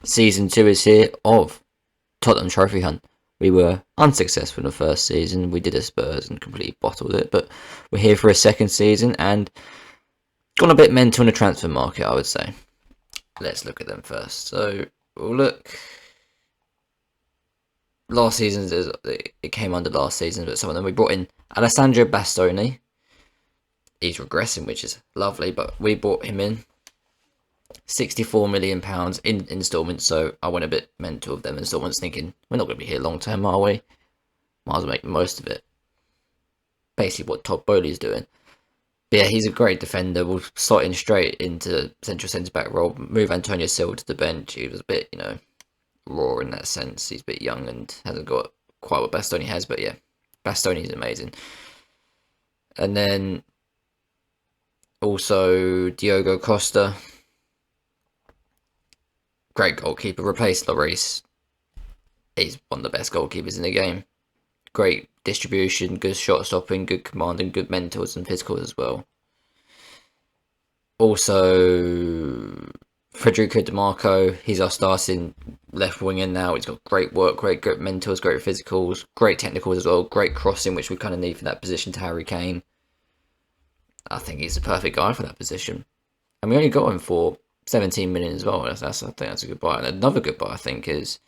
Season 2 is here of Tottenham Trophy Hunt. We were unsuccessful in the first season. We did a Spurs and completely bottled it, but we're here for a second season and gone a bit mental in the transfer market, I would say. Let's look at them first. So we'll look. Last season, it came under last season, but some of them we brought in Alessandro Bastoni. He's regressing, which is lovely, but we brought him in. £64 million in instalments, so I went a bit mental of them instalments, thinking we're not going to be here long term, are we? Might as well make the most of it. Basically, what Todd Bowley's doing. But yeah, he's a great defender. We'll slot in straight into central centre back role. Move Antonio Silva to the bench. He was a bit, raw in that sense. He's a bit young and hasn't got quite what Bastoni has, but yeah, Bastoni's amazing. And then also Diogo Costa. Great goalkeeper. Replaced Lloris. He's one of the best goalkeepers in the game. Great distribution, good shot stopping, good command, and good mentals and physicals as well. Also, Federico DiMarco, he's our starting left winger now. He's got great work, great mentals, great physicals, great technicals as well, great crossing, which we kind of need for that position to Harry Kane. I think he's the perfect guy for that position. And we only got him for 17 million as well. I think that's a good buy. And another good buy, I think, is,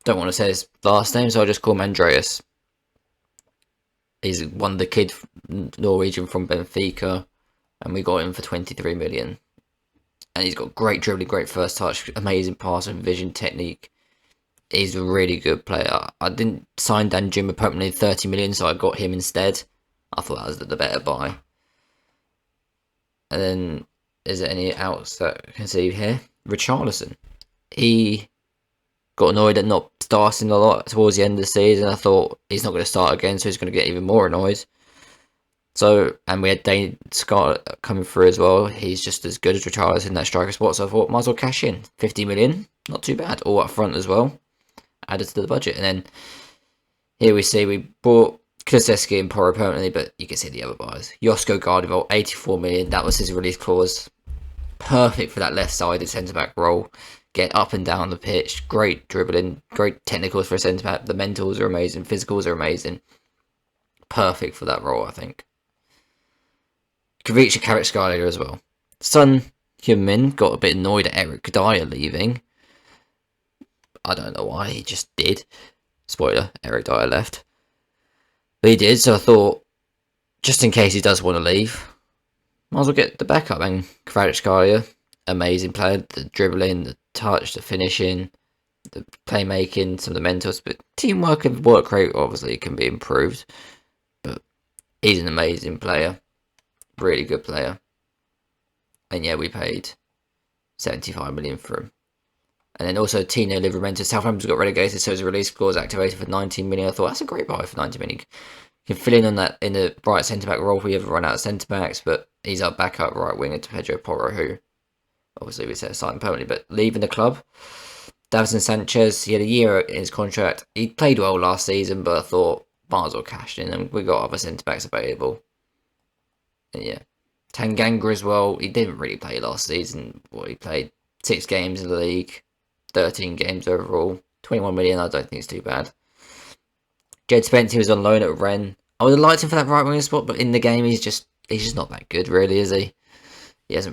don't want to say his last name, so I'll just call him Andreas. He's one of the kid Norwegian from Benfica, and we got him for 23 million. And he's got great dribbling, great first touch, amazing passing, vision, technique. He's a really good player. I didn't sign Danjuma permanently 30 million, so I got him instead. I thought that was the better buy. And then, is there any outs that I can see here? Richarlison. He got annoyed at not starting a lot towards the end of the season. I thought he's not going to start again, so he's going to get even more annoyed. So, and we had Dane Scott coming through as well. He's just as good as Richarlison in that striker spot, so I thought might as well cash in. 50 million, not too bad. All up front as well. Added to the budget. And then here we see we bought Kulusevski and Porro permanently, but you can see the other buys. Josko Gardival, 84 million. That was his release clause. Perfect for that left-sided centre-back role. Get up and down the pitch. Great dribbling. Great technicals for a centre-back. The mentals are amazing. Physicals are amazing. Perfect for that role, I think. Kvaratskhelia Kvaratskhelia as well. Son Heung-min got a bit annoyed at Eric Dyer leaving. I don't know why, he just did. Spoiler, Eric Dyer left. But he did, so I thought, just in case he does want to leave, might as well get the backup. And Kvaratskhelia, amazing player. The dribbling, the touch, the finishing, the playmaking, some of the mentals. But teamwork and work rate obviously can be improved. But he's an amazing player. Really good player. And yeah, we paid 75 million for him. And then also Tino Livramento. Southampton got relegated, so his release clause activated for 19 million. I thought that's a great buy for 19 million. You can fill in on that in the right centre back role if we ever run out of centre backs, but he's our backup right winger to Pedro Porro, who obviously we set aside permanently, but leaving the club. Davinson Sanchez, he had a year in his contract. He played well last season, but I thought might as well cash in, and we got other centre backs available. And yeah, Tanganga as well. He didn't really play last season. He played 6 games in the league, 13 games overall, 21 million. I don't think it's too bad. Jed Spence, he was on loan at Rennes. I would have liked him for that right winger spot, but in the game he's just not that good, really, is he? He's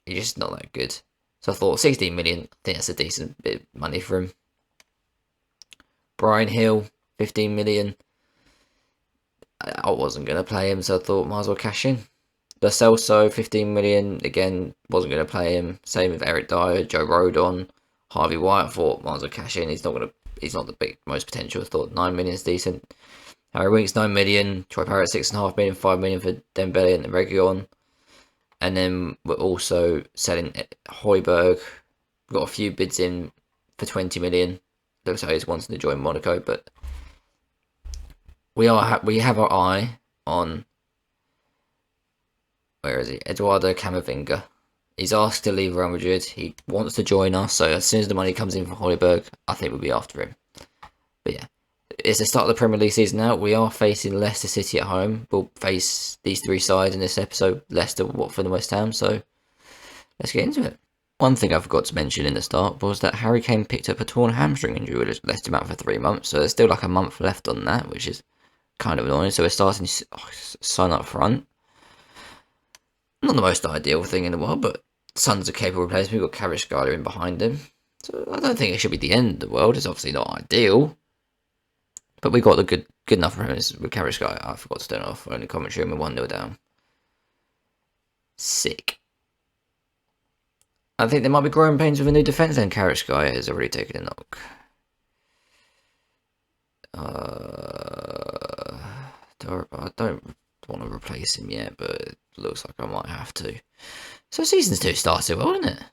just not that good. So I thought 16 million. I think that's a decent bit of money for him. Brian Hill, 15 million. I wasn't going to play him, so I thought might as well cash in. Lo Celso, 15 million. Again, wasn't going to play him. Same with Eric Dyer, Joe Rodon, Harvey White. I thought might as well cash in. He's not the most potential. I thought 9 million is decent. Harry Winks, 9 million. Troy Parrott, 6.5 million. 5 million for Dembele and Reguilon. And then we're also selling Højbjerg. We've got a few bids in for 20 million. Looks like he's wanting to join Monaco, but we have our eye on, where is he? Eduardo Camavinga. He's asked to leave Real Madrid. He wants to join us, so as soon as the money comes in for Højbjerg, I think we'll be after him. But yeah, it's the start of the Premier League season now. We are facing Leicester City at home. We'll face these 3 sides in this episode: Leicester, Watford, and West Ham. So let's get into it. One thing I forgot to mention in the start was that Harry Kane picked up a torn hamstring injury, which left him out for 3 months. So there's still like a month left on that, which is kind of annoying. So we're starting Son up front. Not the most ideal thing in the world, but Son's a capable replacement. We've got Kvaratskhelia in behind him. So I don't think it should be the end of the world. It's obviously not ideal. But we got the good enough performance with Kvaratskhelia. I forgot to turn off. Only commentary and we're 1-0 down. Sick. I think there might be growing pains with a new defence then. Kvaratskhelia has already taken a knock. I don't want to replace him yet, but it looks like I might have to. So Season 2 started well, didn't it?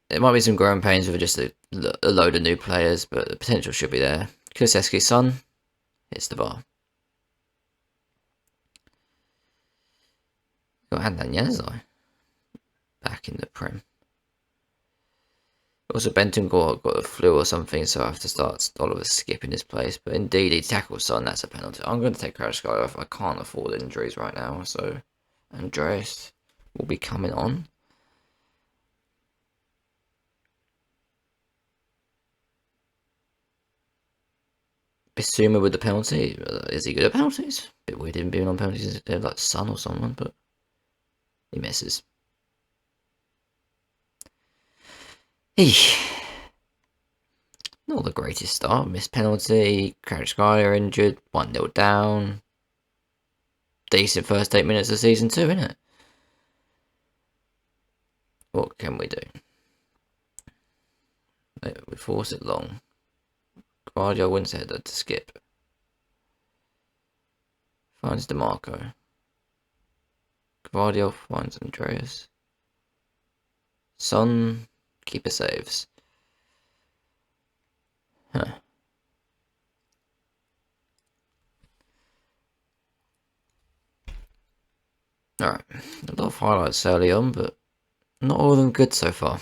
There might be some growing pains with just a load of new players, but the potential should be there. Kulusevski's son hits the bar. Got Adnan Januzaj back in the Prem. Also, Benton got a flu or something, so I have to start Oliver skipping his place. But indeed, he tackles Son. That's a penalty. I'm going to take Kvaratskhelia off. I can't afford injuries right now, so Andreas will be coming on. Bissouma with the penalty. Is he good at penalties? A bit weird him being on penalties. They're like Son or someone, but he misses. Not the greatest start. Missed penalty. Kvaratskhelia injured. 1-0 down. Decent first 8 minutes of Season 2, isn't it? What can we do? We force it long. Guardiola wins the header to skip. Finds DeMarco. Guardiola finds Andreas. Son, keeper saves. Huh. Alright, a lot of highlights early on, but not all of them good so far.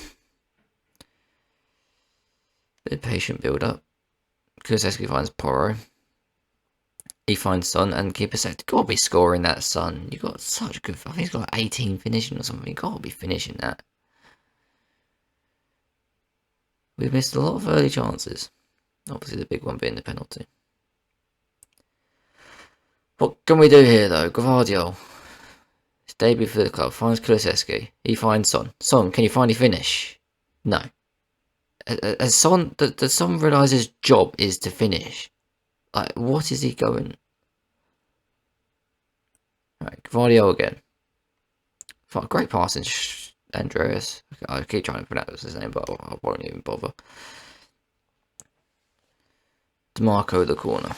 Bit of patient build up. Kulusevski finds Porro. He finds Son and keeper said, gotta be scoring that, Son. You got such good. I think he's got 18 finishing or something. You gotta be finishing that. We've missed a lot of early chances. Obviously, the big one being the penalty. What can we do here, though? Gvardiol. His debut for the club finds Kulusevski. He finds Son. Son, can you finally finish? No. As Son, does Son realise his job is to finish? Like, what is he going? Alright, Gvardiol again. Great passing, Andreas. I keep trying to pronounce his name, but I won't even bother. DeMarco the corner.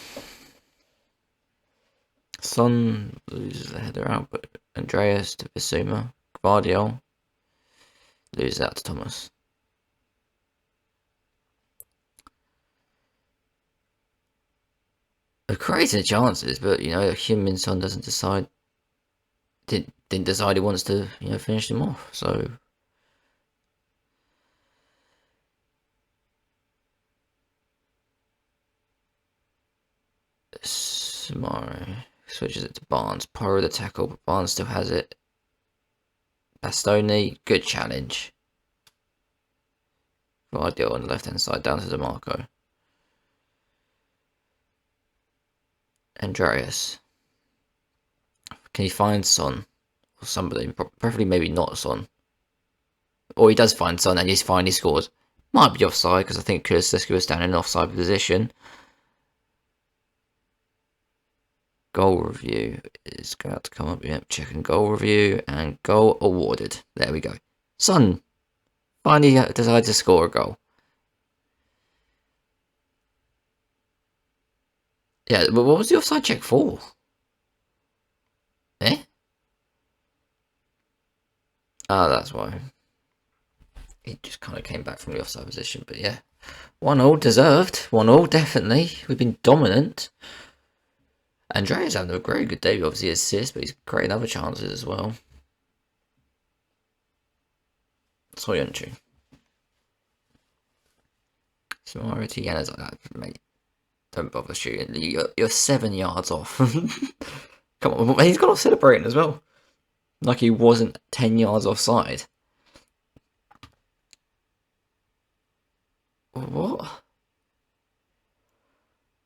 Son loses the header out, but Andreas to Bissouma. Gvardiol loses out to Thomas. They're creating chances, but you know, Heung-min Son didn't decide he wants to, you know, finish them off. So Samari switches it to Barnes. Porro the tackle, but Barnes still has it. Bastoni, good challenge. Guardiola on the left hand side, down to DeMarco. Andreas. Can he find Son? Or somebody, preferably maybe not Son. Or he does find Son and he's finally scores. Might be offside because I think Kulusevski was down in an offside position. Goal review is going to come up. Yep, checking goal review and goal awarded. There we go. Son finally decided to score a goal. Yeah, but what was the offside check for? Eh? Ah, that's why. He just kind of came back from the offside position, but yeah. 1-0 deserved. 1-0 definitely. We've been dominant. Andreas having a very good debut, obviously assist, but he's creating other chances as well. Soyuncu. Similarity, yeah, like that, mate. Don't bother shooting. You're 7 yards off. Come on, he's got off celebrating as well. Like he wasn't 10 yards offside. What?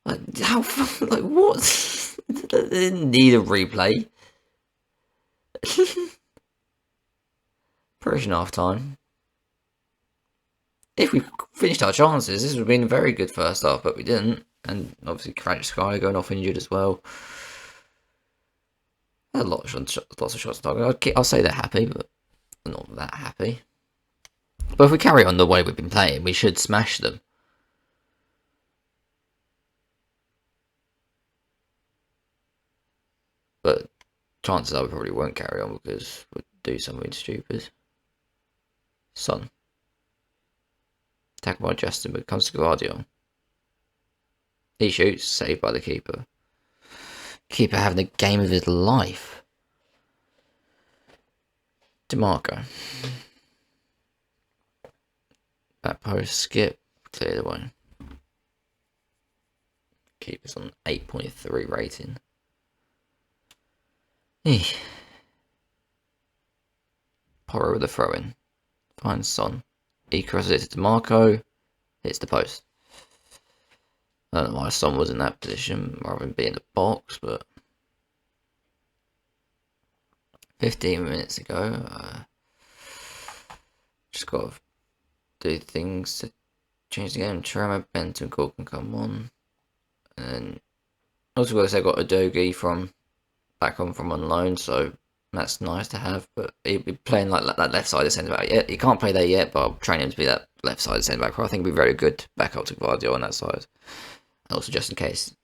Like, how? Like, what? They didn't need a replay. Approaching half time. If we finished our chances, this would have been a very good first half, but we didn't. And obviously, Crouch Sky going off injured as well. Had lots of shots on target. I'll say they're happy, but they're not that happy. But if we carry on the way we've been playing, we should smash them. But chances are we probably won't carry on because we'll do something stupid. Son. Tackled by Justin, but comes to Guardian. He shoots, saved by the keeper. Keeper having the game of his life. DeMarco. Back post, skip, cleared away. Keeper's on 8.3 rating. Porro with the throw in. Finds Son. He crosses it to DeMarco. Hits the post. I don't know why Son was in that position rather than being in the box, but 15 minutes ago, just got to do things to change the game. Tremor, Bentancur can come on. And also got to say I got Udogie back on from loan, so that's nice to have. But he'll be playing like that left side of centre back. Yeah, he can't play there yet, but I'll train him to be that left side of centre back. I think he'll be very good back up to Guardiola on that side. And also just in case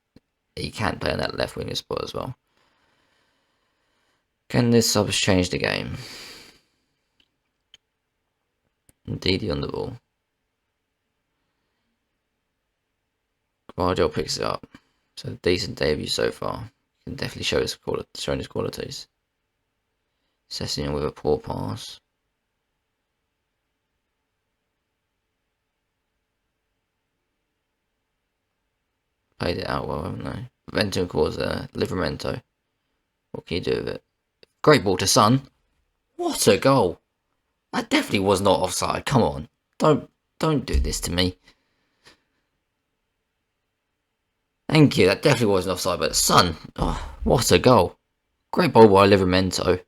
he can play on that left winger spot as well. Can this subs change the game? Indeed, on the ball. Guardiola picks it up. So decent debut so far. Can definitely show showing his qualities. Sessegnon with a poor pass. Played it out well, haven't they? Bentancur's there. Livramento. What can you do with it? Great ball to Son. What a goal! That definitely was not offside. Come on, don't do this to me. Thank you. That definitely wasn't offside, but Son. Oh, what a goal! Great ball by Livramento.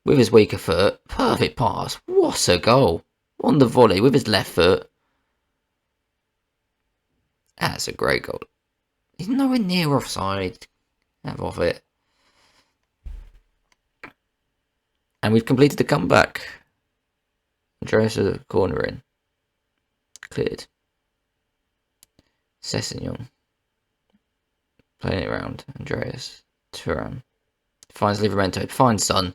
With his weaker foot, perfect pass. What a goal! On the volley with his left foot. That's a great goal. He's nowhere near offside. Have off it. And we've completed the comeback. Andreas with the corner in. Cleared. Sessegnon. Playing it around. Andreas. Turan. Finds Livramento. Finds Son.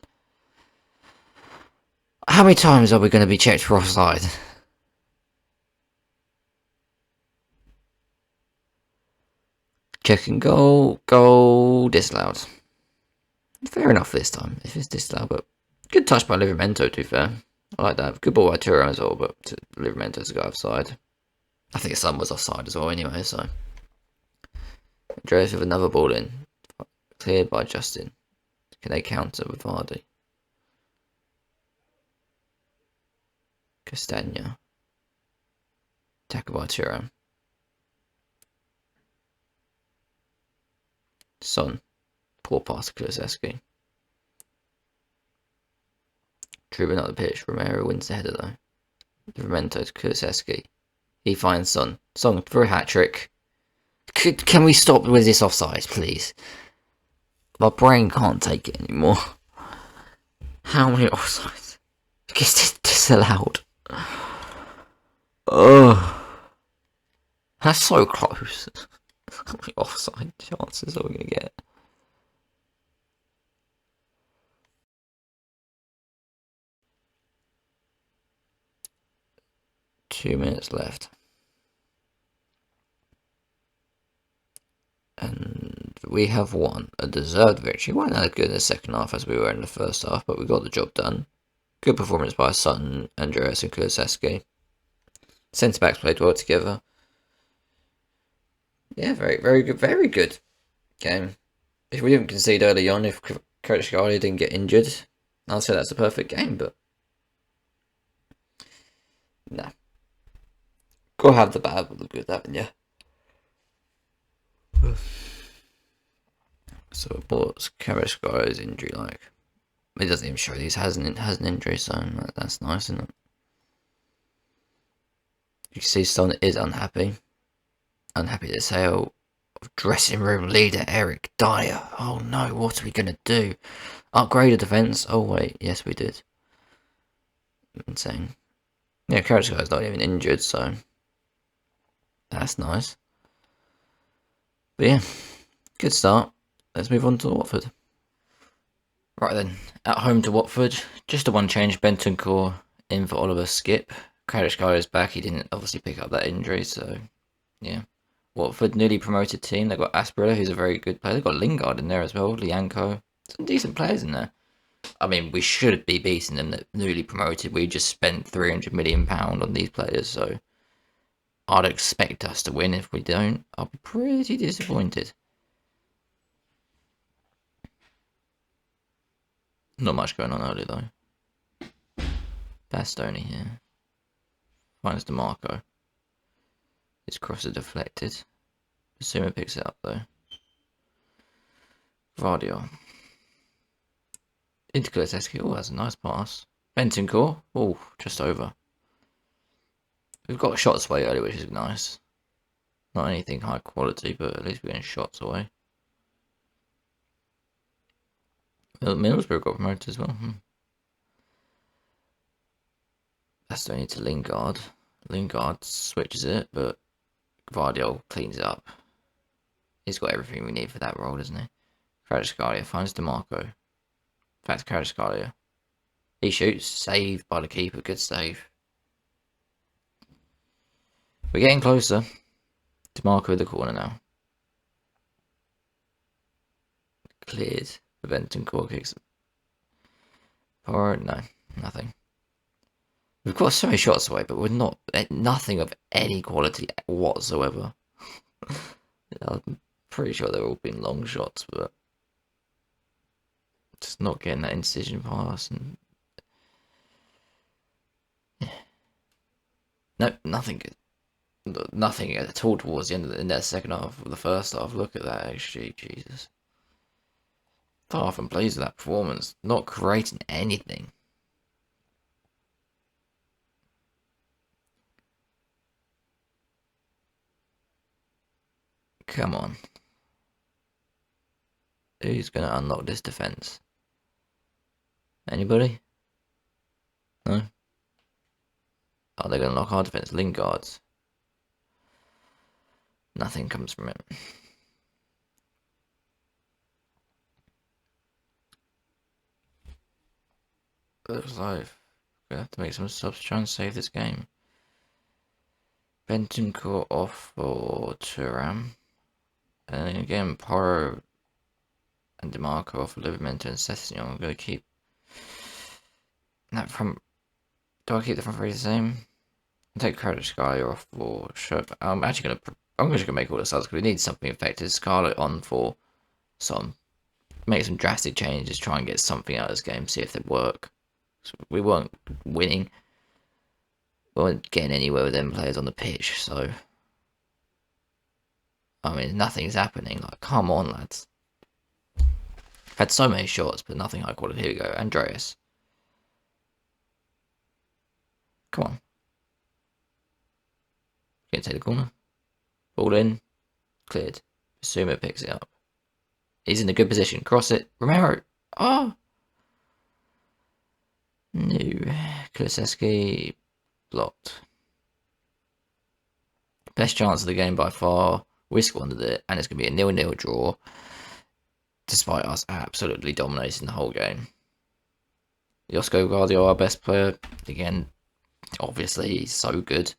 How many times are we going to be checked for offside? Checking goal. Goal disallowed. Fair enough this time, if it's disallowed, but good touch by Livramento, to be fair. I like that. Good ball by Turan as well, but Livramento's go offside. I think Son was offside as well anyway, so. Andreas with another ball in. Cleared by Justin. Can they counter with Vardy? Castagna. Tackled by Turan. Son. Poor pass to Kulusevski. Dribbling up the pitch. Romero wins the header though. Livramento to Kulusevski. He finds Son. Son for a hat-trick. Can we stop with this offside, please? My brain can't take it anymore. How many offsides? It's disallowed. Oh, that's so close. How many offside chances are we going to get? Two minutes left. And we have won a deserved victory. We weren't that good in the second half as we were in the first half, but we got the job done. Good performance by Son, Andreas and Kulusevski. Centre-backs played well together. Yeah, very good game. If we didn't concede early on, if Kvaratskhelia didn't get injured, I'll say that's a perfect game, but no. Go have the bad with the good, haven't you? So what's Karashka's injury like? It doesn't even show he has an injury, so that's nice, isn't it? You can see Son is unhappy. Unhappy to say, oh, dressing room leader Eric Dyer. Oh no, what are we gonna do? Upgrade a defense? Oh wait, yes we did. Insane. Yeah, Karashka's not even injured, so that's nice. But yeah, good start. Let's move on to Watford. Right then, at home to Watford, just a one change. Bentancur in for Oliver Skip. Karish is back. He didn't obviously pick up that injury, so yeah. Watford, newly promoted team. They've got Asprilla, who's a very good player. They've got Lingard in there as well. Lianco. Some decent players in there. I mean, we should be beating them. That newly promoted. We just spent £300 million on these players, so I'd expect us to win. If we don't, I'll be pretty disappointed. Not much going on early though. Bastoni here. Finds DeMarco. His cross is deflected. Basuma picks it up though. Vardio. Into Kulusevski. Oh, that's a nice pass. Bentancur. Oh, just over. We've got shots away early, which is nice. Not anything high quality, but at least we're getting shots away. Middlesbrough got promoted as well. That's only to Lingard. Lingard switches it, but Vardio cleans it up. He's got everything we need for that role, doesn't he? Kvaratskhelia finds DeMarco. That's Kvaratskhelia. He shoots, saved by the keeper, good save. We're getting closer. DeMarco in the corner now. Cleared. Bentancur kicks. Or no, nothing. We've got so many shots away, but we're not nothing of any quality whatsoever. I'm pretty sure they've all been long shots, but just not getting that incision pass and no, nothing good. Nothing at all towards the end of in that second half of the first half. Look at that XG, Jesus. Far from pleased with that performance. Not creating anything. Come on. Who's going to unlock this defense? Anybody? No? Oh, they're going to unlock our defense. Lingard's. Nothing comes from it. Looks like we have to make some subs to try and save this game. Bentancur off for Thuram. And then again, Porro and DeMarco off for Livramento and Sessegnon. I'm going to keep that from. Do I keep the front three the same? I'll take Kvaratskhelia off for Sherp. I'm actually going to. I'm just going to make all the subs because we need something effective. Scarlett on for some. Make some drastic changes. Try and get something out of this game. See if they work. So we weren't winning. We weren't getting anywhere with them players on the pitch. So, I mean, nothing's happening. Like, come on, lads. Had so many shots, but nothing high quality. Here we go. Andreas. Come on. Can't take the corner. Ball in. Cleared. Basuma picks it up. He's in a good position. Cross it. Romero. Oh. No. Kulusevski blocked. Best chance of the game by far. We squandered it, and it's going to be a 0-0 draw. Despite us absolutely dominating the whole game. Josko Gvardiol, our best player. Again, obviously, he's so good.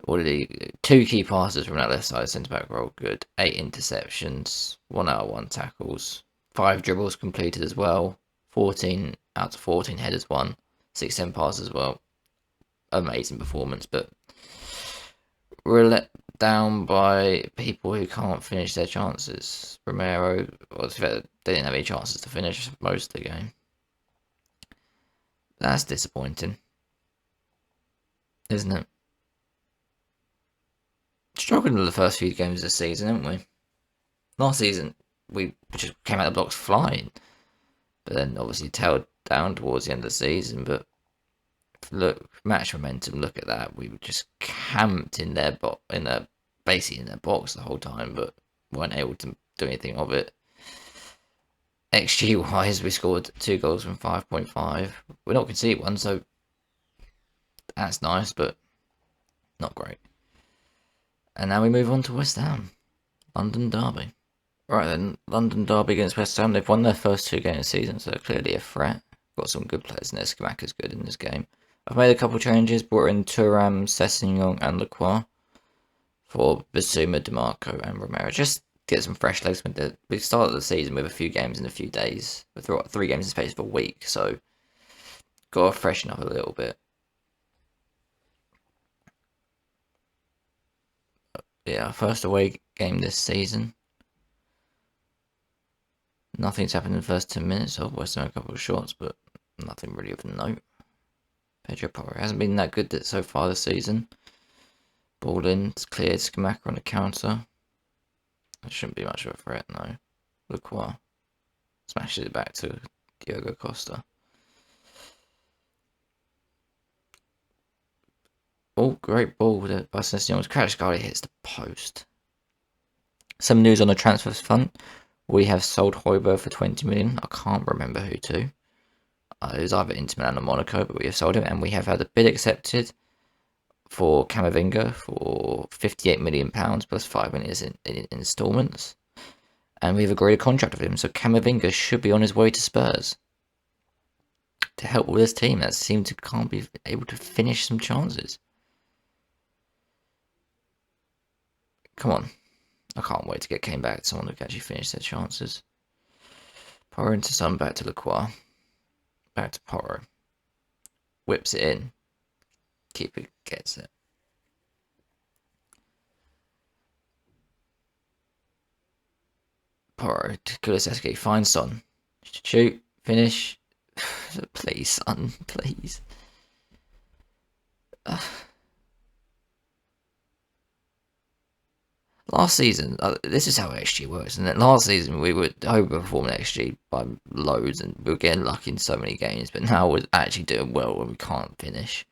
What did he? 2 key passes from that left side centre back role. Good. 8 interceptions. 1 out of 1 tackles. 5 dribbles completed as well. 14 out of 14 headers won. 6-10 passes as well. Amazing performance, but we're let down by people who can't finish their chances. Romero, well, they didn't have any chances to finish most of the game. That's disappointing, isn't it? Struggled in the first few games of the season, haven't we? Last season, we just came out of the blocks flying, but then obviously tailed down towards the end of the season. But look, match momentum. Look at that. We were just camped in their basically in their box the whole time, but weren't able to do anything of it. XG wise, we scored 2 goals from 5.5. We're not conceding one, so that's nice, but not great. And now we move on to West Ham, London Derby. Right then, London Derby against West Ham. They've won their first 2 games of the season, so they're clearly a threat. Got some good players in there. Skamaka's good in this game. I've made a couple changes, brought in Thuram, Sessegnon, and Lacroix for Bissouma, DeMarco, and Romero. Just get some fresh legs. We started the season with a few games in a few days. We threw 3 games in the space of a week, so got to freshen up a little bit. Yeah, first away game this season. Nothing's happened in the first 10 minutes. Of West Ham a couple of shots, but nothing really of note. Pedro Porro hasn't been that good so far this season. Ball in, it's cleared. Skamaka on the counter. That shouldn't be much of a threat, no. Lacroix smashes it back to Diogo Costa. Oh, great ball by Sessegnon. Kvaratskhelia hits the post. Some news on the transfers front. We have sold Højbjerg for 20 million. I can't remember who to. It was either Inter Milan or Monaco, but we have sold him, and we have had a bid accepted for Camavinga for £58 million plus 5 million in instalments. And we've agreed a contract with him, so Camavinga should be on his way to Spurs to help with this team that seemed to can't be able to finish some chances. Come on. I can't wait to get Kane back to someone who can actually finish their chances. Porro into Son, back to Lacroix. Back to Porro. Whips it in. Keeper gets it. Porro to Kulusevski. Finds Son. Shoot. Finish. Please, Son. Please. Last season, this is how XG works, and last season we were overperforming XG by loads, and we were getting lucky in so many games. But now we're actually doing well when we can't finish.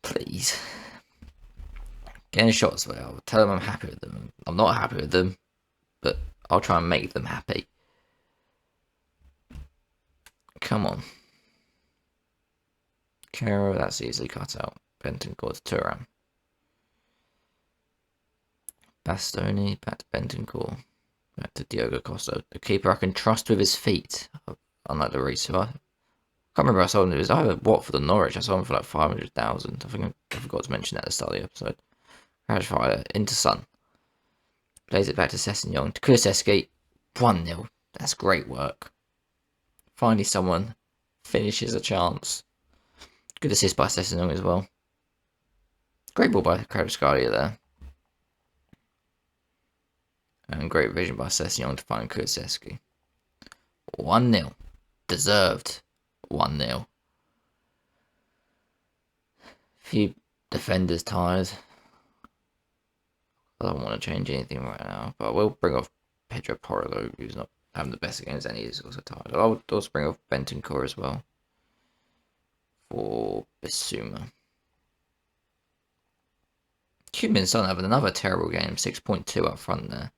Please, getting shots. Well, I'll tell them I'm happy with them. I'm not happy with them, but I'll try and make them happy. Come on, Caro, that's easily cut out. Bentancur to Thuram. Bastoni, back to Bentancur, back to Diogo Costa. The keeper I can trust with his feet, unlike the Reese. I can't remember I sold him. It was either Watford or Norwich. I sold him for like 500,000. I think I forgot to mention that at the start of the episode. Kvaratskhelia into Son. Plays it back to Sessegnon. To Kulusevski. 1-0. That's great work. Finally someone finishes a chance. Good assist by Sessegnon as well. Great ball by Kvaratskhelia there. And great vision by Sessegnon to find Kulusevski. 1-0. Deserved 1-0. Few defenders tired. I don't want to change anything right now, but I will bring off Pedro Porro, who's not having the best games, and he's also tired. I'll also bring off Bentancur as well for Bissouma. Heung-min Son having another terrible game, 6.2 up front there.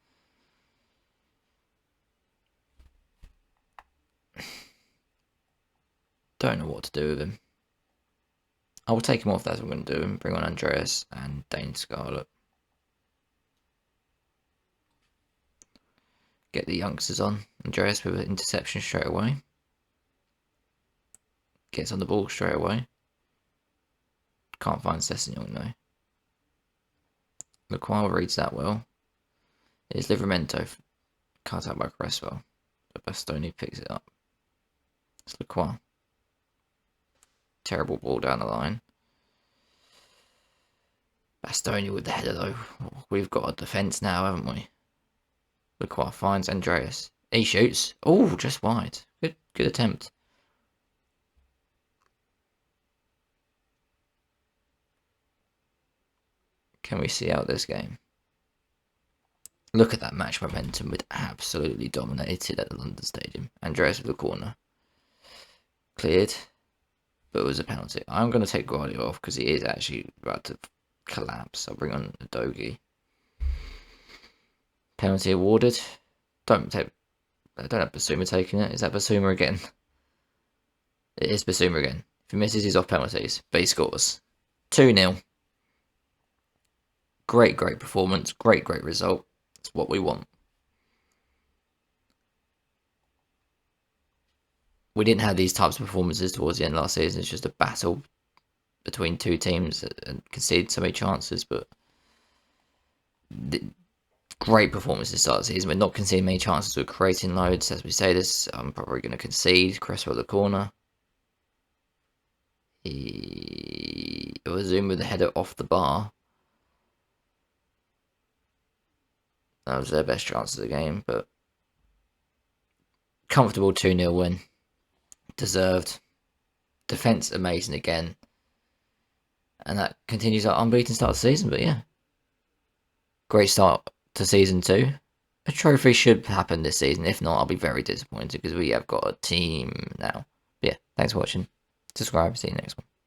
Don't know what to do with him. I will take him off, that's what I'm going to do, and bring on Andreas and Dane Scarlett. Get the youngsters on. Andreas with an interception straight away. Gets on the ball straight away. Can't find Sessegnon though. Lacroix reads that well. It's Livramento cut out by Cresswell. But Bastoni picks it up. It's Lacroix. Terrible ball down the line. Bastoni with the header though. We've got a defence now, haven't we? Lacroix finds Andreas. He shoots. Oh, just wide. Good attempt. Can we see out this game? Look at that match momentum. We'd absolutely dominated at the London Stadium. Andreas with the corner. Cleared. But it was a penalty. I'm going to take Guardiola off because he is actually about to collapse. I'll bring on Adogi. Penalty awarded. I don't have Basuma taking it. Is that Basuma again? It is Basuma again. If he misses, he's off penalties. But he scores. 2-0. Great performance. Great result. It's what we want. We didn't have these types of performances towards the end of last season. It's just a battle between two teams and conceded so many chances, but great performance to start the season. We're not conceding many chances, we're creating loads. As we say this, I'm probably going to concede. Cresswell at the corner. He was in with the header off the bar. That was their best chance of the game, but comfortable 2-0 win. Deserved. Defence amazing again. And that continues our unbeaten start of the season, but yeah. Great start to season 2. A trophy should happen this season. If not, I'll be very disappointed because we have got a team now. But yeah, thanks for watching. Subscribe. See you next one.